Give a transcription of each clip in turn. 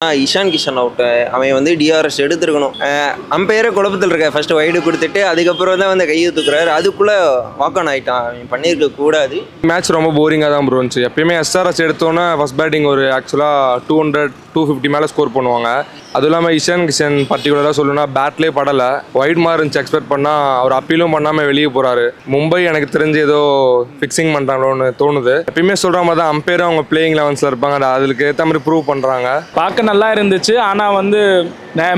Ishan Kishan out அவன் வந்து TRS எடுத்துருக்கணும். அம்பையரே குழப்பத்தில் இருக்க ஃபர்ஸ்ட் வைடு கொடுத்துட்டு அதுக்கப்புறம் தான் வந்து கையை தூக்குறாரு. அதுக்குள்ளே வாக் ஆன் ஆகிட்டான். அவன் பண்ணியிருக்க கூடாது. மேட்ச் ரொம்ப போரிங்காக தான் ப்ரோ இருந்துச்சு. எப்பயுமே எஸ்ஆர்எஸ் எடுத்தோன்னா ஃபர்ஸ்ட் பேட்டிங் ஒரு ஆக்சுவலாக 200-250 மேலே ஸ்கோர் பண்ணுவாங்க. அதுவும் இல்லாமல் இஷான் கிஷன் பர்டிகுலராக சொல்லணும்னா பேட்லேயே படலை. வைட் மாதிரி இருந்துச்சு. எக்ஸ்பெக்ட் பண்ணால் அவர் அப்பீலும் பண்ணாமல் வெளியே போகிறாரு. மும்பை எனக்கு தெரிஞ்சு ஏதோ ஃபிக்ஸிங் பண்ணுறாங்களோன்னு தோணுது. எப்பயுமே சொல்கிற மாதிரி தான் அம்பையரும் அவங்க பிளேயிங் லெவன்ஸில் இருப்பாங்க. அதுக்கு ஏற்ற மாதிரி ப்ரூவ் பண்ணுறாங்க. பார்க்க நல்லா இருந்துச்சு. ஆனால் வந்து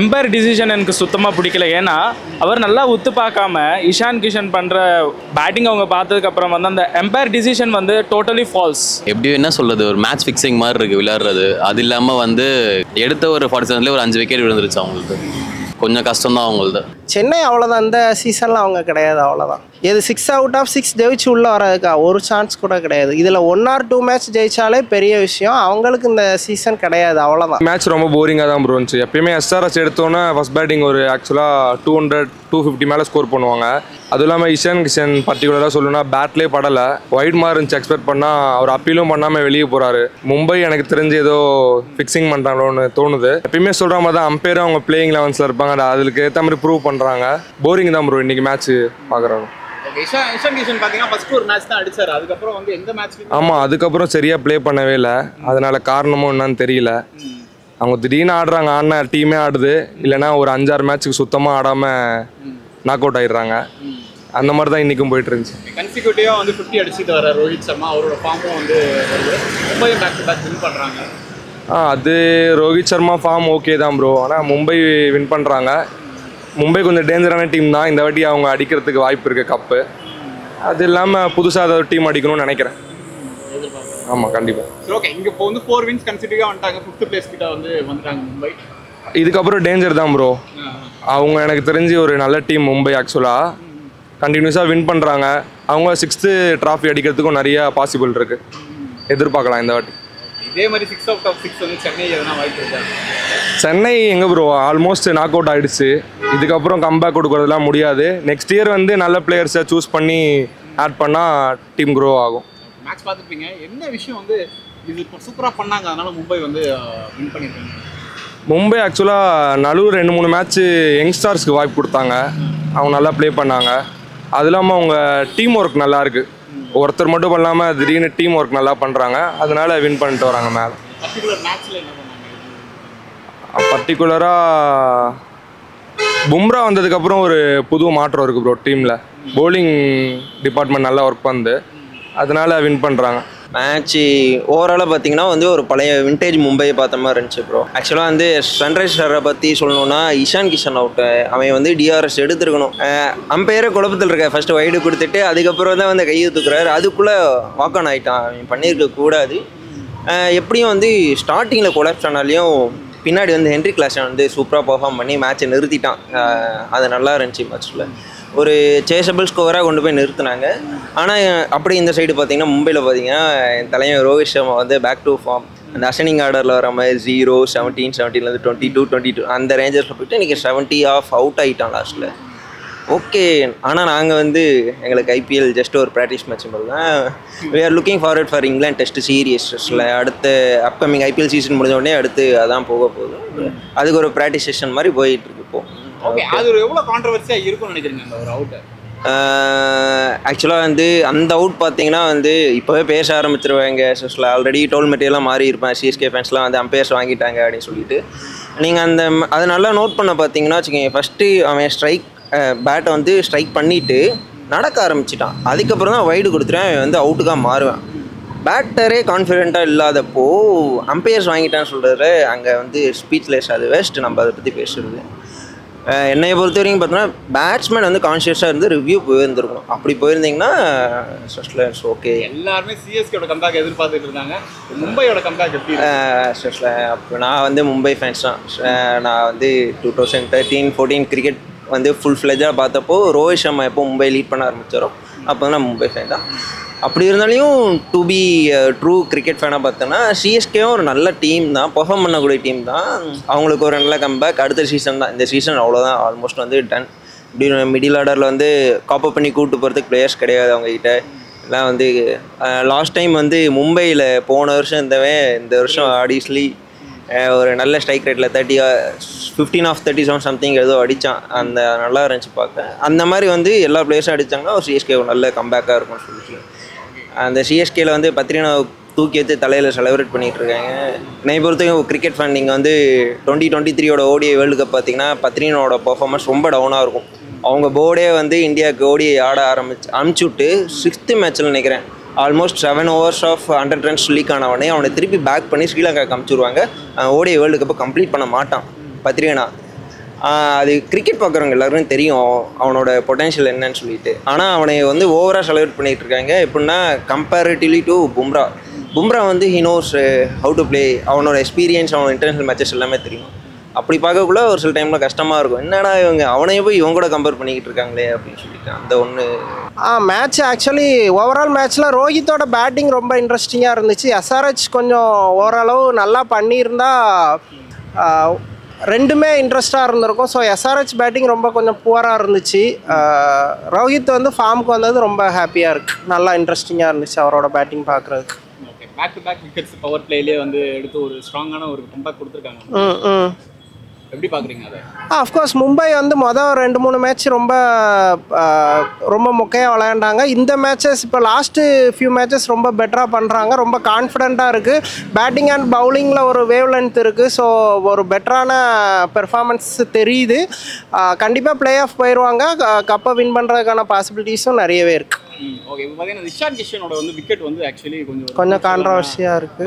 எம்பையர் டிசிஷன் எனக்கு சுத்தமாக பிடிக்கல. ஏன்னா அவர் நல்லா உத்து பார்க்காம இஷான் கிஷன் பண்ணுற பேட்டிங் அவங்க பார்த்ததுக்கப்புறம் வந்து அந்த எம்பையர் டிசிஷன் வந்து டோட்டலி ஃபால்ஸ். எப்படி என்ன சொல்கிறது, ஒரு மேட்ச் ஃபிக்ஸிங் மாதிரி இருக்குது விளையாடுறது. அது இல்லாமல் வந்து எடுத்த ஒரு 40 செகண்ட்லேயே ஒரு 5 விக்கெட் விழுந்துருச்சு அவங்களுக்கு. கொஞ்சம் கஷ்டம் தான் அவங்களது. சென்னை அவ்வளோதான், இந்த சீசனில் அவங்க கிடையாது. அவ்வளோதான். இது 6 out of 6 ஜெயிச்சு உள்ளே வர்றதுக்கா ஒரு சான்ஸ் கூட கிடையாது. இதில் 1 or 2 மேட்ச் ஜெயிச்சாலே பெரிய விஷயம். அவங்களுக்கு இந்த சீசன் கிடையாது. அவ்வளோதான். மேட்ச் ரொம்ப போரிங்காக தான் ப்ரோ இருந்துச்சு. எப்பயுமே எஸ்ஆர்எஸ் எடுத்தோன்னா ஃபர்ஸ்ட் பேட்டிங் ஒரு ஆக்சுவலாக 200-250 மேலே ஸ்கோர் பண்ணுவாங்க. அதுவும் இல்லாமல் இஷான் கிஷன் பர்டிகுலராக சொல்லணும்னா பேட்லேயே படலை. வைட் மாதிரி இருந்துச்சு. எக்ஸ்பெக்ட் பண்ணால் அவர் அப்பீலும் பண்ணாமல் வெளியே போகிறாரு. மும்பை எனக்கு தெரிஞ்சு ஏதோ ஃபிக்ஸிங் பண்ணுறாங்களோன்னு தோணுது. எப்பயுமே சொல்கிற மாதிரி தான் அம்பையரும் அவங்க பிளேயிங் லெவன்ஸில் இருப்பாங்க. அதுக்கு ஏற்ற மாதிரி ப்ரூவ் பண்ணுறாங்க. போரிங் தான் ப்ரோ இன்றைக்கி மேட்ச் பார்க்குறாங்க. ஆமாம், அதுக்கப்புறம் சரியாக ப்ளே பண்ணவே இல்லை. அதனால காரணமும் என்னன்னு தெரியல. அவங்க திடீர்னு ஆடுறாங்க, ஆடின டீமே ஆடுது. இல்லைனா ஒரு 5-6 மேட்ச்சுக்கு சுத்தமாக ஆடாமல் நாக் அவுட் ஆகிடுறாங்க. அந்த மாதிரி தான் இன்றைக்கும் போயிட்டு இருந்துச்சு. கன்சிக்யூட்டிவாக வந்து 50 அடிச்சுட்டு வர ரோஹித் சர்மா அவரோட ஃபார்மும் வந்து Mumbai back to back win பண்ணுறாங்க. அது ரோஹித் சர்மா ஃபார்ம் ஓகே தான் ப்ரோ. ஆனால் மும்பை வின் பண்ணுறாங்க. மும்பை கொஞ்சம் டேஞ்சரான டீம் தான். இந்த வாட்டி அவங்க அடிக்கிறதுக்கு வாய்ப்பு இருக்குது கப்பு. அது இல்லாமல் புதுசாக ஏதாவது டீம் அடிக்கணும்னு நினைக்கிறேன். ஆமாம், கண்டிப்பாக. ஓகே, இங்கே இப்போ வந்து 4 wins கன்சிக்யூட்டிவாக வந்துட்டாங்க. 5th place கிட்ட வந்து வந்துட்டாங்க மும்பை. இதுக்கப்புறம் டேஞ்சர் தான் ப்ரோ. அவங்க எனக்கு தெரிஞ்சு ஒரு நல்ல டீம் மும்பை. ஆக்சுவலாக கண்டினியூஸாக வின் பண்ணுறாங்க. அவங்க 6th ட்ராஃபி அடிக்கிறதுக்கும் நிறைய பாசிபிள் இருக்குது. எதிர்பார்க்கலாம் இந்த வாட்டி. இதே மாதிரி 6 out of 6 வந்து சென்னை எதனா வாய்ப்பு இருக்கா? சென்னை எங்கே ப்ரோ, ஆல்மோஸ்ட் நாக் அவுட் ஆகிடுச்சு. இதுக்கப்புறம் கம்பேக் கொடுக்குறதுலாம் முடியாது. நெக்ஸ்ட் இயர் வந்து நல்ல பிளேயர்ஸை சூஸ் பண்ணி ஆட் பண்ணால் டீம் க்ரோ ஆகும். மேட்ச் பார்த்துருப்பீங்க. என்ன விஷயம் வந்து இது இப்போ சூப்பராக பண்ணாங்க, அதனால் மும்பை வந்து வின் பண்ணியிருக்காங்க? மும்பை ஆக்சுவலாக நடுவில் 2-3 மேட்ச்சு யங்ஸ்டார்ஸ்க்கு வாய்ப்பு கொடுத்தாங்க. அவங்க நல்லா ப்ளே பண்ணாங்க. அது இல்லாமல் அவங்க டீம் ஒர்க் நல்லா இருக்குது. ஒருத்தர் மட்டும் பண்ணாமல் திடீர்னு டீம் ஒர்க் நல்லா பண்ணுறாங்க. அதனால வின் பண்ணிட்டு வராங்க மேலே. பர்டிகுலர் மேட்ச்சில் என்ன பண்ணாங்க? பர்டிகுலராக பும்ரா வந்ததுக்கப்புறம் ஒரு புது மாற்றம் இருக்குது ப்ரோ டீமில். பவுலிங் டிபார்ட்மெண்ட் நல்லா ஒர்க் பண்ணுது. அதனால வின் பண்ணுறாங்க. மேட்ச்சு ஓவராலாக பார்த்தீங்கன்னா வந்து ஒரு பழைய விண்டேஜ் மும்பையை பார்த்த மாதிரி இருந்துச்சு ப்ரோ. ஆக்சுவலாக வந்து சன்ரைசரை பற்றி சொல்லணும்னா இஷான் கிஷன் அவுட் அவன் வந்து டிஆர்எஸ் எடுத்துருக்கணும். அம்பையரே குழப்பத்தில் இருக்க ஃபர்ஸ்ட் வைடு கொடுத்துட்டு அதுக்கப்புறம் தான் வந்து கையை தூக்குறாரு. அதுக்குள்ளே வாக் ஆன் ஆகிட்டான். அவன் பண்ணியிருக்க கூடாது. எப்படியும் வந்து ஸ்டார்டிங்கில் கொலாப்ஸ் ஆனாலையும் பின்னாடி வந்து ஹென்ரி கிளாஸை வந்து சூப்பராக பர்ஃபார்ம் பண்ணி மேட்சை நிறுத்திட்டான். அது நல்லா இருந்துச்சு. மேட்ச்சில் ஒரு சேசபிள் ஸ்கோராக கொண்டு போய் நிறுத்தினாங்க. ஆனால் அப்படி இந்த சைடு பார்த்தீங்கன்னா மும்பையில் பார்த்தீங்கன்னா என் தலைவன் ரோஹித் சர்மா வந்து பேக் டு ஃபார்ம். அந்த அசனிங் ஆர்டரில் வர மாதிரி 0, 17, 17லேருந்து 22, 22 அந்த ரேஞ்சஸில் போய்ட்டு இன்றைக்கி 70 ஆஃப் அவுட் ஆகிட்டான் லாஸ்ட்டில். ஓகே, ஆனால் நாங்கள் வந்து எங்களுக்கு ஐபிஎல் ஜஸ்ட் ஒரு ப்ராக்டிஸ் மேட்ச் மாதிரி தான். We are looking forward for England test சீரியஸில் அடுத்த அப்கமிங் ஐபிஎல் சீசன் முடிஞ்ச உடனே அடுத்து அதான் போக போகுது. அதுக்கு ஒரு ப்ராக்டிஸ் செஷன் மாதிரி போயிட்டுருக்கு இப்போ. ஓகே, அது எவ்வளோ கான்ட்ரவர்சியாக இருக்கும்னு நினைக்கிறீங்க அந்த ஒரு அவுட்டை? ஆக்சுவலாக வந்து அந்த அவுட் பார்த்தீங்கன்னா வந்து இப்போவே பேச ஆரம்பிச்சிருவாங்க. ஆல்ரெடி டோல் மெட்டீரியலாக மாறி இருப்பேன். சிஎஸ்கே ஃபேன்ஸ்லாம் வந்து அம்பையர்ஸ் வாங்கிட்டாங்க அப்படின்னு சொல்லிட்டு. நீங்கள் அதை நல்லா நோட் பண்ண பார்த்தீங்கன்னா வச்சுக்கோங்க. ஃபஸ்ட்டு அவன் பேட்டை வந்து ஸ்ட்ரைக் பண்ணிவிட்டு நடக்க ஆரம்பிச்சிட்டான். அதுக்கப்புறம் தான் வைடு கொடுத்துட்டேன். அவன் வந்து அவுட்டுக்காக மாறுவேன். பேட்டரே கான்ஃபிடென்ட்டாக இல்லாதப்போ அம்பையர்ஸ் வாங்கிட்டான்னு சொல்கிறது அங்கே வந்து ஸ்பீச்லெஸ். அது வேஸ்ட்டு. நம்ம அதை பற்றி பேசுகிறது. என்னையை பொறுத்த வரைக்கும் பார்த்தோன்னா பேட்ஸ்மேன் வந்து கான்ஷியஸாக இருந்து ரிவ்யூ போயிருந்துருக்கணும். அப்படி போயிருந்தீங்கன்னா ஸ்ட்ரெஸ்லெஸ் ஓகே. எல்லாருமே சிஎஸ்கேயோட கம்பேக் எதிர்பார்த்துட்டு இருந்தாங்க. மும்பையோட கம்பேக் எப்படி ஸ்ட்ரெஸ்ல? அப்போ நான் வந்து மும்பை ஃபேன்ஸ் தான். நான் வந்து 2013-14 கிரிக்கெட் வந்து ஃபுல் ஃப்ளெஜாக பார்த்தப்போ ரோஹித் சர்மா எப்போ மும்பை லீட் பண்ண ஆரம்பித்தாரோ அப்போ தான் நான் மும்பை ஃபேன் தான். அப்படி இருந்தாலையும் டு பி ட்ரூ கிரிக்கெட் ஃபேனாக பார்த்தோன்னா சிஎஸ்கேவும் ஒரு நல்ல டீம் தான். பெர்ஃபார்ம் பண்ணக்கூடிய டீம் தான். அவங்களுக்கு ஒரு நல்ல கம்பேக். அடுத்த சீசன் தான். இந்த சீசன் அவ்வளோதான், ஆல்மோஸ்ட் வந்து டன். இப்படி மிடில் ஆர்டரில் வந்து காப்பப் பண்ணி கூப்பிட்டு போகிறதுக்கு பிளேயர்ஸ் கிடையாது அவங்ககிட்ட. எல்லாம் வந்து லாஸ்ட் டைம் வந்து மும்பையில் போன வருஷம் இந்த வருஷம் ஆடியஸ்லி ஒரு நல்ல ஸ்ட்ரைக் ரேட்டில் 15 ஆஃப் 37 சம்திங் ஏதோ அடித்தான். அந்த நல்லா இருந்துச்சு பார்க்க. அந்த மாதிரி வந்து எல்லா பிளேயர்ஸும் அடித்தாங்கன்னா ஒரு சிஎஸ்கே ஒரு நல்ல கம்பேக்காக இருக்கும்னு சொல்லிட்டு அந்த சிஎஸ்கேல வந்து பத்ரினா தூக்கி எடுத்து தலையில் செலிப்ரேட் பண்ணிகிட்டு இருக்காங்க. என்னை பொறுத்தவரைக்கும் கிரிக்கெட் ஃபேன் நீங்கள் வந்து 2023 ODI வேர்ல்டு கப் பார்த்தீங்கன்னா பத்ரினாவோட பர்ஃபார்மன்ஸ் ரொம்ப டவுனாக இருக்கும். அவங்க போர்டே வந்து இந்தியாவுக்கு ODI ஆட அமுச்சு விட்டு 6th மேட்ச்சில் நினைக்கிறேன் almost 7 overs of 100 runs leak ஆனவனே அவனை திருப்பி பேக் பண்ணி ஸ்ரீலங்காவுக்கு அமுச்சுடுவாங்க. ODI வேர்ல்டு கப்பை கம்ப்ளீட் பண்ண மாட்டான் பத்ரினா. அது கிரிக்கெட் பார்க்குறவங்க எல்லாருக்கும் தெரியும் அவனோட பொட்டன்ஷியல் என்னன்னு சொல்லிட்டு. ஆனால் அவனை வந்து ஓவராக செலிப்ரேட் பண்ணிகிட்டு இருக்காங்க. எப்படின்னா கம்பேரிட்டிவ்லி டு பும்ரா வந்து he knows how to play. அவனோட எக்ஸ்பீரியன்ஸ், அவனோட இன்டர்நேஷனல் மேட்சஸ் எல்லாமே தெரியும். அப்படி பார்க்கக்குள்ள ஒரு சில டைமில் கஷ்டமாக இருக்கும். என்னடா இவங்க அவனையே போய் இவங்க கூட கம்பேர் பண்ணிக்கிட்டு இருக்காங்களே அப்படின்னு சொல்லிட்டு அந்த ஒன்று. மேட்ச் ஆக்சுவலி ஓவரால் மேட்ச்சில் ரோஹித்தோட பேட்டிங் ரொம்ப இன்ட்ரெஸ்டிங்காக இருந்துச்சு. SRH கொஞ்சம் ஓரளவு நல்லா பண்ணியிருந்தா ரெண்டுமே இன்ட்ரெஸ்டாக இருந்திருக்கும். ஸோ SRH பேட்டிங் ரொம்ப கொஞ்சம் புவராக இருந்துச்சு. ரோஹித் வந்து ஃபார்முக்கு வந்தது ரொம்ப ஹாப்பியாக இருக்குது. நல்லா இன்ட்ரெஸ்டிங்காக இருந்துச்சு அவரோட பேட்டிங் பார்க்குறதுக்கு. Okay, back to back wickets power பிளேலேயே வந்து எடுத்து ஒரு ஸ்ட்ராங்கான ஒரு கம்பேக் கொடுத்துருக்காங்க. எப்படி பார்க்குறீங்க அதை? அஃப்கோர்ஸ் மும்பை வந்து மொதல் 2-3 மேட்ச் ரொம்ப மொக்கையாக விளையாண்டாங்க. இந்த மேட்சஸ் இப்போ லாஸ்ட்டு ஃபியூ மேட்சஸ் ரொம்ப பெட்டராக பண்ணுறாங்க. ரொம்ப கான்ஃபிடெண்ட்டாக இருக்குது. பேட்டிங் அண்ட் பவுலிங்கில் ஒரு வேவ் லென்த் இருக்குது. ஸோ ஒரு பெட்டரான பெர்ஃபார்மன்ஸ் தெரியுது. கண்டிப்பாக பிளே ஆஃப் போயிடுவாங்க. கப்பை வின் பண்ணுறதுக்கான பாசிபிலிட்டிஸும் நிறையவே இருக்குது. ஓகே, இப்போ பார்த்தீங்கன்னா இஷான் கிஷனோட வந்து விக்கெட் வந்து ஆக்சுவலி கொஞ்சம் கான்ட்ரவர்சியாக இருக்குது.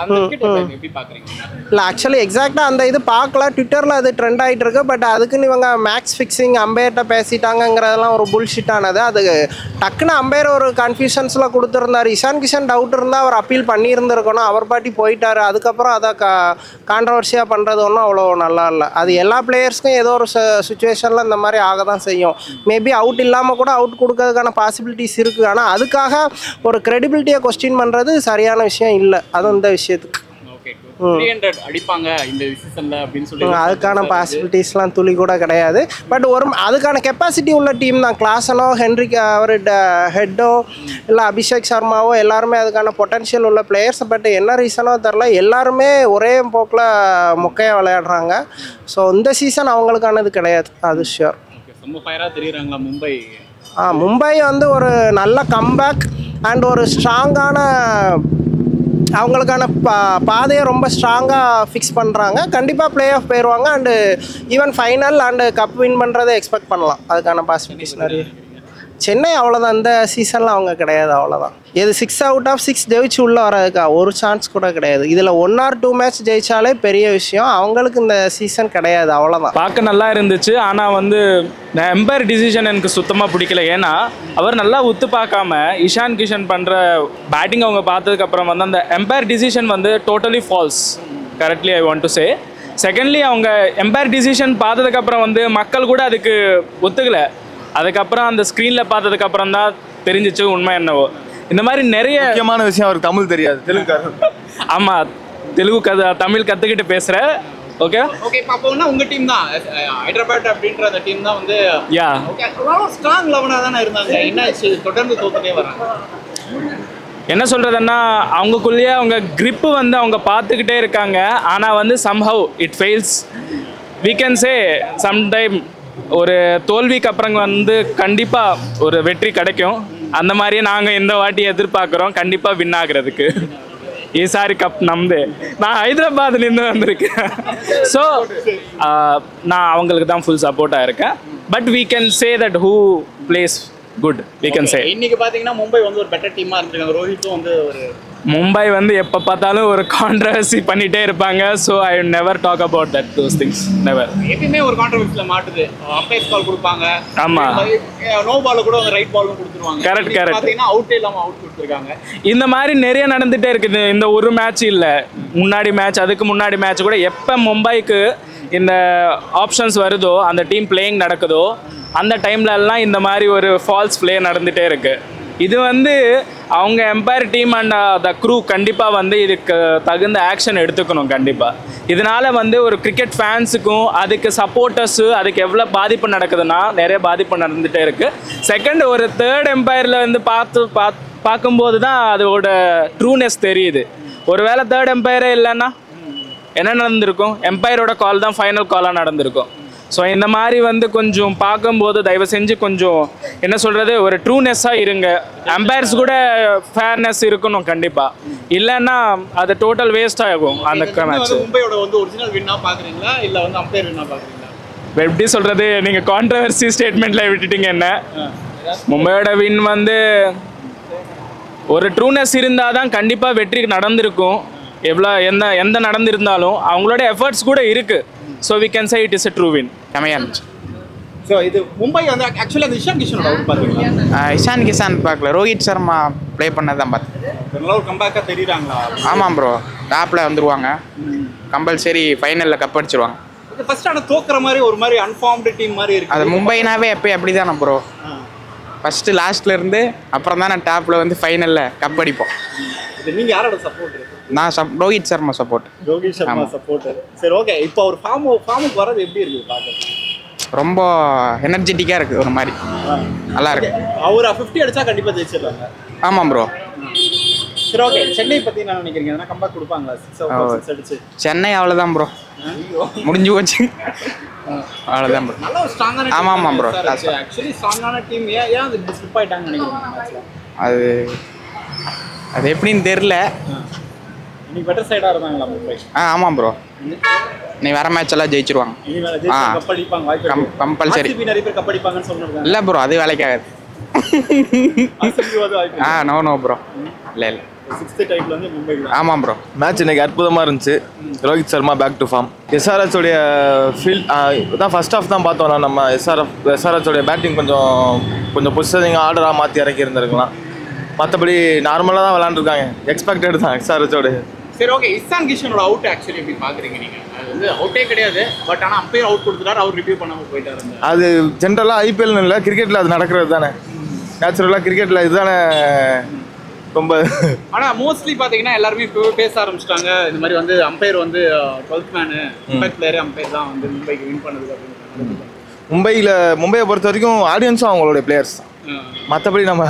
அந்த விக்கெட் எப்படி பார்க்குறீங்க? இல்லை ஆக்சுவலி எக்ஸாக்டாக அந்த இது பார்க்கல. ட்விட்டரில் அது ட்ரெண்ட் ஆகிட்டு இருக்கு. பட் அதுக்குன்னு இவங்க மேட்ச் ஃபிக்ஸிங் அம்பையர்கிட்ட பேசிட்டாங்கிறதெல்லாம் ஒரு புல்ஷிட்டானது. அது டக்குன்னு அம்பையர் ஒரு கன்ஃபியூஷன்ஸில் கொடுத்துருந்தார். இஷான் கிஷன் டவுட் இருந்தால் அவர் அப்பீல் பண்ணியிருந்திருக்கணும். அவர் பாட்டி போயிட்டார். அதுக்கப்புறம் அதை கான்ட்ரவர்சியாக பண்ணுறது ஒன்றும் அவ்வளோ நல்லா இல்லை. அது எல்லா பிளேயர்ஸ்க்கும் ஏதோ ஒரு சுச்சுவேஷனில் இந்த மாதிரி ஆக தான் செய்யும். மேபி அவுட் இல்லாமல் கூட அவுட் கொடுக்கறதுக்கான பாசிபிலிட்டிஸ் இருக்குது. ஆனால் அதுக்காக ஒரு கிரெடிபிலிட்டியை கொஸ்டின் பண்ணுறது சரியான விஷயம் இல்லை. அதுவும் இந்த விஷயத்துக்கு 300 அடிப்பாங்க இந்த சீசன்ல அப்படின்னு சொல்லி அதுக்கான பாசிபிலிட்டிஸ்லாம் துளி கூட கிடையாது. பட் அதுக்கான கெப்பாசிட்டி உள்ள டீம் தான். கிளாசனோ, ஹென்ரிக், அவர் ஹெட்டோ இல்லை அபிஷேக் சர்மாவோ எல்லாருமே அதுக்கான பொட்டன்ஷியல் உள்ள பிளேயர்ஸ். பட் என்ன ரீசனோ தெரில, எல்லாருமே ஒரே போக்கில் மொக்கையாக விளையாடுறாங்க. ஸோ இந்த சீசன் அவங்களுக்கானது கிடையாது, அது ஷியோர். ரொம்ப ஃபயராக தெரியுறாங்களா மும்பை? மும்பை வந்து ஒரு நல்ல கம்பேக் அண்ட் ஒரு ஸ்ட்ராங்கான அவங்களுக்கான பாதையை ரொம்ப ஸ்ட்ராங்காக ஃபிக்ஸ் பண்ணுறாங்க. கண்டிப்பாக பிளே ஆஃப் போயிடுவாங்க. And even final and cup win பண்ணுறதை எக்ஸ்பெக்ட் பண்ணலாம். அதுக்கான பாசிபிலிட்டிஸ் நிறைய. சென்னை அவ்வளோதான், இந்த சீசனில் அவங்க கிடையாது, அவ்வளோதான். இது 6 out of 6 ஜெயிச்சு உள்ளே வரதுக்கா ஒரு சான்ஸ் கூட கிடையாது. இதில் 1 or 2 மேட்ச் ஜெயிச்சாலே பெரிய விஷயம். அவங்களுக்கு இந்த சீசன் கிடையாது, அவ்வளோதான். பார்க்க நல்லா இருந்துச்சு. ஆனால் வந்து எம்பையர் டிசிஷன் எனக்கு சுத்தமாக பிடிக்கல. ஏன்னா அவர் நல்லா உத்து பார்க்காம இஷான் கிஷன் பண்ணுற பேட்டிங் அவங்க பார்த்ததுக்கப்புறம் வந்து அந்த எம்பையர் டிசிஷன் வந்து totally false. Correctly I want to say. Secondly அவங்க எம்பையர் டிசிஷன் பார்த்ததுக்கப்புறம் வந்து மக்கள் கூட அதுக்கு ஒத்துக்கலை. அதுக்கப்புறம் அந்த ஸ்க்ரீனில் பார்த்ததுக்கப்புறம் தான் தெரிஞ்சிச்சு உண்மை என்னவோ. இந்த மாதிரி நிறைய முக்கியமான விஷயம், அவருக்கு தமிழ் தெரியாது, தெலுங்கு. ஆமாம், தமிழ் கற்றுக்கிட்டு பேசுகிறேன். ஓகே ஓகே, அப்போ உங்கள் டீம் தான் ஹைதராபாத் அப்படின்ற அந்த டீம் தான் வந்து யா ஓகே ஸ்ட்ராங் லெவனாக தானே இருந்தாங்க. என்னாச்சு தொடர்ந்து தோத்துட்டே வராங்க? என்ன சொல்கிறதுன்னா அவங்களுக்குள்ளேயே அவங்க க்ரிப்பு வந்து அவங்க பார்த்துக்கிட்டே இருக்காங்க. ஆனால் வந்து somehow it fails. we can say sometime ஒரு தோல்விக்கு அப்புறம் வந்து கண்டிப்பாக ஒரு வெற்றி கிடைக்கும். அந்த மாதிரியே நாங்கள் இந்த வாட்டி எதிர்பார்க்குறோம் கண்டிப்பாக வின் ஆகிறதுக்கு. ஈசாரி கப் நம்பு. நான் ஹைதராபாத்லேருந்து வந்திருக்கேன். ஸோ நான் அவங்களுக்கு தான் ஃபுல் சப்போர்ட்டாக இருக்கேன். But we can say that who plays good, we can say. இன்னைக்கு பார்த்தீங்கன்னா மும்பை வந்து ஒரு பெட்டர் டீமாக இருந்திருக்காங்க. ரோஹித்தும் வந்து ஒரு மும்பை வந்து எப்போ பார்த்தாலும் ஒரு கான்ட்ரவர்சி பண்ணிகிட்டே இருப்பாங்க. So I never talk about that those things, never. எப்பயுமே ஒரு கான்ட்ரவர்சியில் மாட்டுது. அம்பையர் கால் கொடுப்பாங்க. ஆமாம், நோ பால் கூட ரைட் பாலும் கொடுத்துருவாங்க. கரெக்ட். பார்த்தீங்கன்னா அவுட்டே இல்லாமல் அவுட் கொடுத்துருக்காங்க. இந்த மாதிரி நிறைய நடந்துகிட்டே இருக்குது. இந்த ஒரு மேட்ச் இல்லை, முன்னாடி மேட்ச், அதுக்கு முன்னாடி மேட்ச் கூட எப்போ மும்பைக்கு இந்த ஆப்ஷன்ஸ் வருதோ, அந்த டீம் பிளேயிங் நடக்குதோ, அந்த டைம்லலாம் இந்த மாதிரி ஒரு ஃபால்ஸ் பிளே நடந்துகிட்டே இருக்குது. இது வந்து அவங்க umpire team and the crew கண்டிப்பாக வந்து இதுக்கு தகுந்த ஆக்ஷன் எடுத்துக்கணும் கண்டிப்பாக. இதனால் வந்து ஒரு கிரிக்கெட் ஃபேன்ஸுக்கும் அதுக்கு சப்போர்ட்டர்ஸு அதுக்கு எவ்வளோ பாதிப்பு நடக்குதுன்னா நிறைய பாதிப்பு நடந்துகிட்டே இருக்குது. செகண்ட் ஒரு தேர்ட் எம்பையரில் வந்து பார்க்கும்போது தான் அதோட ட்ரூனஸ் தெரியுது. ஒரு வேளை தேர்ட் எம்பையரே இல்லைன்னா என்ன நடந்திருக்கும்? எம்பையரோட கால் தான் ஃபைனல் காலாக நடந்திருக்கும். ஸோ இந்த மாதிரி வந்து கொஞ்சம் பார்க்கும்போது தயவு செஞ்சு கொஞ்சம் என்ன சொல்கிறது, ஒரு ட்ரூனஸ்ஸாக இருங்க. அம்பையர்ஸ் கூட ஃபேர்னஸ் இருக்கணும் கண்டிப்பாக, இல்லைன்னா அது டோட்டல் வேஸ்ட் ஆகும் அந்த மேட்ச். மும்பையோட வந்து ஒரிஜினல் வின்னா பார்க்குறீங்களா இல்லை வந்து அம்பையர் வின்னா பார்க்குறீங்களா? எப்படி சொல்கிறது, நீங்கள் கான்ட்ரவர்சி ஸ்டேட்மெண்ட்டில் விட்டுட்டீங்க என்ன. மும்பையோட வின் வந்து ஒரு ட்ரூனஸ் இருந்தால் தான் கண்டிப்பாக வெற்றி நடந்திருக்கும். எவ்வளோ எந்த நடந்திருந்தாலும் அவங்களோட எஃபர்ட்ஸ் கூட இருக்குது. So we can say it is a true win. செமையாக இருந்துச்சு. ஸோ இது மும்பை வந்து ஆக்சுவலி அந்த இஷான் கிஷனோட அவுட் பார்த்தீங்களா? இஷான் கிஷான் பார்க்கல, ரோஹித் சர்மா ப்ளே பண்ணது தான் பார்த்தேன். நல்ல ஒரு கம்பேக்காக தெரியுறாங்களா? ஆமாம் ப்ரோ, டாப்பில் வந்துடுவாங்க, கம்பல்சரி ஃபைனலில் கப் அடிச்சிருவாங்க. ஃபர்ஸ்ட் ஆனால் தோக்குற மாதிரி ஒரு மாதிரி அன்ஃபார்ம்டு டீம் மாதிரி இருக்கு. அது மும்பைனாவே எப்போயும் அப்படி தானே ப்ரோ, ஃபஸ்ட்டு லாஸ்ட்டில் இருந்து அப்புறம் தான் நான் டாப்பில் வந்து ஃபைனலில் கப் அடிப்போம். நீங்கள் யாரோட சப்போர்ட்? நான் ரோஹித் சர்மா சப்போர்ட். ரோஹித் சர்மா சப்போர்ட். சரி, ஓகே. இப்போ அவர் ஃபார்முக்கு வர்றது எப்படி இருக்குது பார்க்க? ரொம்ப எனர்ஜெட்டிக்காக இருக்குது, ஒரு மாதிரி நல்லா இருக்கு. அவர் 50 அடிச்சா கண்டிப்பாக ஜெயிச்சிடறாங்க. ஆமாம் ப்ரோ. சரி, ஓகே. சென்னை பற்றி என்ன நினைக்கிறீங்க? எதனா கம்பேக் கொடுப்பாங்களா? 6 அடிச்சு சென்னை அவ்வளோதான் ப்ரோ, முடிஞ்சு போச்சு, அவ்வளோதான் ப்ரோ. நல்ல ஒரு ஸ்ட்ராங்கான ஆமாம் ஆமாம் ப்ரோ. ஆக்சுவலி ஸ்ட்ராங்கான டீம் ஏன் அது ஸ்லிப் ஆயிட்டாங்கன்னு நினைக்கிறீங்க? அது எப்படின்னு தெரில. இன்னைக்கு பெட்டர் சைடாக இருந்தாங்களா மும்பை? ஆமாம் ப்ரோ, நீ வர மேட்ச் எல்லாம் ஜெயிச்சிருவாங்க. கப் அடிப்பாங்க, வாய்ப்பு கம்பல்சரி. நிறைய பேர் கப் அடிப்பாங்கன்னு சொல்றாங்க. இல்லை ப்ரோ, அது வேலைக்காகாது. நோ ப்ரோ, இல்லை 6th டைம்ல வந்து மும்பை. ஆமாம் ப்ரோ. மேட்ச் இன்னைக்கு அற்புதமாக இருந்துச்சு. Rohit Sharma back to form. SRS உடைய ஃபீல்ட் தான் ஃபர்ஸ்ட் ஹாஃப் தான் பார்த்தோம்னா நம்ம எஸ்ஆர்எஸ் உடைய பேட்டிங் கொஞ்சம் பொசிஷனிங் ஆர்டராக மாற்றி இறக்கி இருந்திருக்கலாம். மற்றபடி நார்மலாக தான் விளாண்டுருக்காங்க, எக்ஸ்பெக்டட் தான் எஸ்ஆர்எஸோட. சரி, ஓகே. இஷான் கிஷனோட அவுட் ஆக்சுவலி எப்படி பார்க்குறீங்க நீங்கள்? அது வந்து அவுட்டே கிடையாது, பட் ஆனால் அம்பையர் அவுட் கொடுத்துட்டாரு, அவர் ரிவ்யூ பண்ணாமல் போயிட்டாரு. அது ஜென்ரலாக ஐபிஎல்னு இல்லை, கிரிக்கெட்டில் அது நடக்கிறது தானே. நேச்சுரலாக கிரிக்கெட்டில் இதுதானே ரொம்ப. ஆனால் மோஸ்ட்லி பார்த்தீங்கன்னா எல்லாருமே இப்போ பேச ஆரம்பிச்சிட்டாங்க, இந்த மாதிரி வந்து அம்பையர் வந்து 12th menu impact player umpire தான் வந்து மும்பைக்கு வின் பண்ணது அப்படின்னு. மும்பையை பொறுத்த வரைக்கும் ஆடியன்ஸும் அவங்களுடைய பிளேயர்ஸ். மற்றபடி நம்ம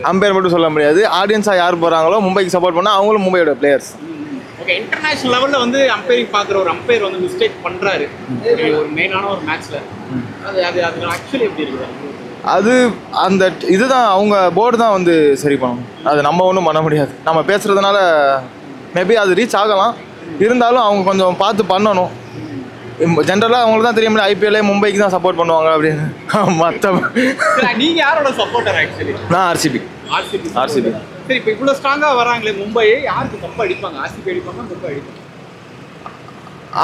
அம்பையர் மட்டும் சொல்ல முடியாது. ஆடியன்ஸாக யார் போகிறாங்களோ மும்பைக்கு சப்போர்ட் பண்ணால் அவங்களும் மும்பையோட பிளேயர்ஸ். ஓகே. இன்டர்நேஷனல் லெவலில் வந்து அம்பையரிங் பார்க்குற ஒரு அம்பையர் வந்து மிஸ்டேக் பண்ணுறாரு ஒரு மெயினான ஒரு மேட்ச்சில், அது ஆக்சுவலி எப்படி இருக்குது? அது அந்த இதுதான் அவங்க போர்டு தான் வந்து சரி பண்ணணும். அது நம்ம ஒன்றும் பண்ண முடியாது. நம்ம பேசுகிறதுனால மேபி அது ரீச் ஆகலாம், இருந்தாலும் அவங்க கொஞ்சம் பார்த்து பண்ணணும். ஜென்ரலாக அவங்களுக்கு தான் தெரியும் ஐபிஎல்லே மும்பைக்கு தான் சப்போர்ட் பண்ணுவாங்க அப்படின்னு. மற்ற நீங்கள் யாரோட சப்போர்ட்டர்? ஆக்சுவலி நான் ஆர்சிபி. சரி, இப்போ இவ்வளோ ஸ்ட்ராங்காக வராங்களே மும்பை, யாருக்கு கப் அடிப்பாங்க? ஆர்சிபி அடிப்பாங்க, மும்பை அடிப்பாங்க?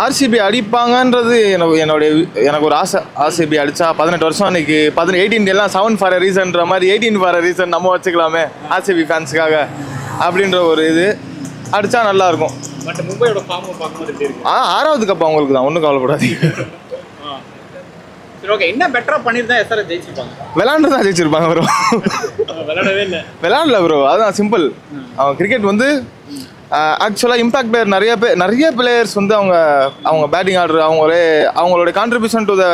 ஆர்சிபி அடிப்பாங்கன்றது எனக்கு ஒரு ஆசை. ஆர்சிபி அடித்தா 18 வருஷம் அன்றைக்கி 18 எல்லாம் 7 ஃபார் அ ரீசன்ற மாதிரி 18 ஃபார் அ ரீசன் நம்ம வச்சுக்கலாமே ஆர்சிபி ஃபேன்ஸுக்காக அப்படின்ற ஒரு இது அடித்தா நல்லாயிருக்கும். பட் மும்பையோட ஃபார்மை பார்க்கும்போது எப்படி இருக்கு? 6வது கப் அவங்களுக்கு தான், ஒன்றும் கவலைப்படாது. சரி, ஓகே. என்ன பெட்டராக பண்ணியிருந்தா எஸ்ஆர்எஸ் ஜெயிச்சிருப்பாங்க? விளாண்டு தான் ஜெயிச்சிருப்பாங்க ப்ரோ. விளாடல ப்ரோ, அதுதான் சிம்பிள். அவன் கிரிக்கெட் வந்து ஆக்சுவலாக இம்பாக்ட் பிளேயர் நிறைய பிளேயர்ஸ் வந்து அவங்க பேட்டிங் ஆர்டர் அவங்களோட கான்ட்ரிபியூஷன் டு த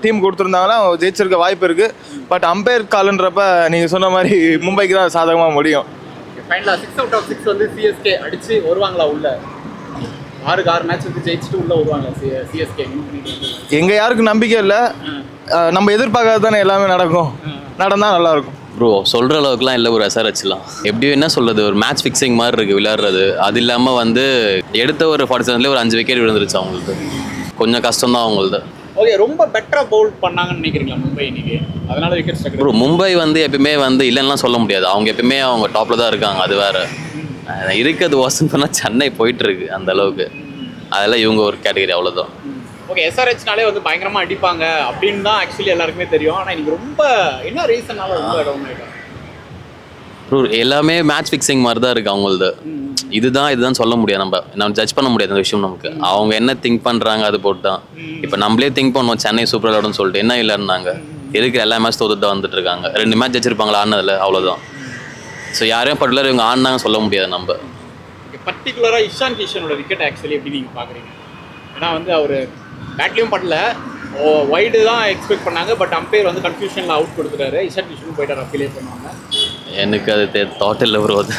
டீம் கொடுத்துருந்தாங்கன்னா அவங்க ஜெயிச்சிருக்க வாய்ப்பு இருக்குது. பட் அம்பையர் கால்ன்றப்ப நீங்கள் சொன்ன மாதிரி மும்பைக்கு தான் சாதகமாக முடியும். ஃபைனலாக 6 out of 6 வந்து சிஎஸ்கே அடித்து வருவாங்களா? உள்ள 6 மேட்ச் வந்து ஜெயிச்சுட்டு உள்ளே வருவாங்க சிஎஸ்கே? எங்கள் யாருக்கும் நம்பிக்கை இல்லை. நம்ம எதிர்பார்க்காத தானே எல்லாமே நடந்தால் நல்லாயிருக்கும். ப்ரோ சொல்கிற அளவுக்குலாம் இல்லை ஒரு எஸ்ஆர்ஹெச்லாம். எப்படி என்ன சொல்கிறது, ஒரு மேட்ச் ஃபிக்ஸிங் மாதிரி இருக்குது விளையாடுறது. அது இல்லாமல் வந்து எடுத்த ஒரு 40 செகண்ட்லேயே ஒரு 5 விக்கெட் விழுந்துருச்சு அவங்களுக்கு. கொஞ்சம் கஷ்டம் தான் அவங்களது. ஓகே. ரொம்ப பெட்டராக பவுல் பண்ணாங்கன்னு நினைக்கிறீங்களா மும்பை இன்னைக்கு? அதனால விக்கெட் ஸ்ட்ரைக். ப்ரோ மும்பை வந்து எப்பயுமே வந்து இல்லைன்னா சொல்ல முடியாது, அவங்க எப்பயுமே அவங்க டாப்பில் தான் இருக்காங்க. அது வேறு இருக்கிறது வாசம் பண்ணால் சென்னை போயிட்டுருக்கு அந்த அளவுக்கு. அதெல்லாம் இவங்க ஒரு கேட்டகரி, அவ்வளோதான். ஓகே. எஸ்ஆர்ஹெச்னாலே வந்து பயங்கரமாக அடிப்பாங்க அப்படின்னு தான் ஆக்சுவலி எல்லாருக்குமே தெரியும். ஆனால் இன்னைக்கு ரொம்ப என்ன ரீசனால ரொம்ப டவுன் ஆகிடும்? ப்ரோ எல்லாமே மேட்ச் ஃபிக்ஸிங் மாதிரி தான் இருக்குது அவங்களது. இதுதான் சொல்ல முடியாது, நம்ம ஜட்ஜ் பண்ண முடியாது அந்த விஷயம். நமக்கு அவங்க என்ன திங்க் பண்ணுறாங்க அது போட்டு தான். இப்போ நம்மளே திங்க் பண்ணுவோம் சென்னை சூப்பர் விளையாடுன்னு சொல்லிட்டு, என்ன இல்லைன்னாங்க இருக்கிற எல்லா மேட்ச் தோத்துட்டு தான் வந்துட்டு இருக்காங்க. 2 மேட்ச் ஜெயிச்சிருப்பாங்களா ஆனதில், அவ்வளோதான். ஸோ யாரையும் பர்டிகுலர் இவங்க ஆடினாங்க சொல்ல முடியாது நம்ம. பர்டிகுலராக இஷான் கிஷனோட விக்கெட் ஆக்சுவலி எப்படி நீங்கள் பார்க்குறீங்க? ஏன்னா வந்து அவர் பேட்லேயும் பண்ணல, வைடு தான் எக்ஸ்பெக்ட் பண்ணாங்க. பட் அம்பையர் வந்து கன்ஃபியூஷனில் அவுட் கொடுத்துட்டாரு. இஷான் கிஷனும் போயிட்டார், அஃபிலியேட் பண்ணுவாங்க. எனக்கு அது தாட் இல்லை ப்ரோ. அது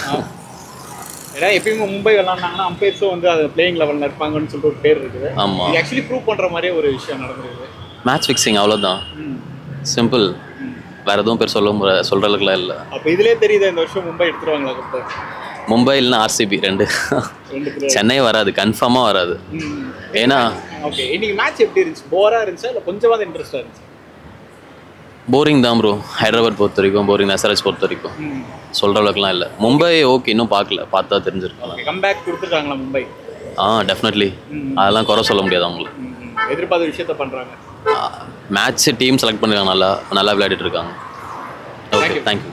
ஏன்னா எப்பயுமே மும்பை விளாண்டாங்கன்னா அம்பையர்ஸும் வந்து அது பிளேயிங் லெவலில் இருப்பாங்கன்னு சொல்லிட்டு ஒரு பேர் இருக்குது. ஆமா. இது ஆக்சுவலி ப்ரூவ் பண்ணுற மாதிரியே ஒரு விஷயம் நடந்திருக்குது. மேட்ச் ஃபிக்ஸிங் அவ்வளோதான், சிம்பிள். வேற எதுவும் பேர் சொல்கிற அளவுக்குலாம் இல்லை. அப்போ இதுலேயே தெரியுது இந்த வருஷம் மும்பை எடுத்துருவாங்களா கப்பு? மும்பை இல்லைன்னா ஆர்சிபி ரெண்டு. சென்னை வராது, கன்ஃபார்மாக வராது. ஏன்னா ஓகே, இன்னைக்கு மேட்ச் எப்படி இருந்துச்சு? போராக இருந்துச்சா இல்லை கொஞ்சமாவது இன்ட்ரெஸ்டாக இருந்துச்சு? போரிங் தான் ப்ரோ. ஹைதராபாத் பொறுத்த வரைக்கும் போரிங், எஸ்ஆர்எச் பொறுத்த வரைக்கும் சொல்கிற அளவுக்குலாம் இல்லை. மும்பை ஓகே, இன்னும் பார்க்கல, பார்த்தா தெரிஞ்சிருக்கலாம். கம்பேக் கொடுத்துருக்காங்களா மும்பை? டெஃபினெட்லி. அதெல்லாம் குறை சொல்ல முடியாது அவங்கள. எதிர்பார்த்த விஷயத்த பண்ணுறாங்க. மேட்ச் டீம் செலக்ட் பண்ணிருக்காங்க, நல்லா விளையாடிட்டு இருக்காங்க. Okay, thank you.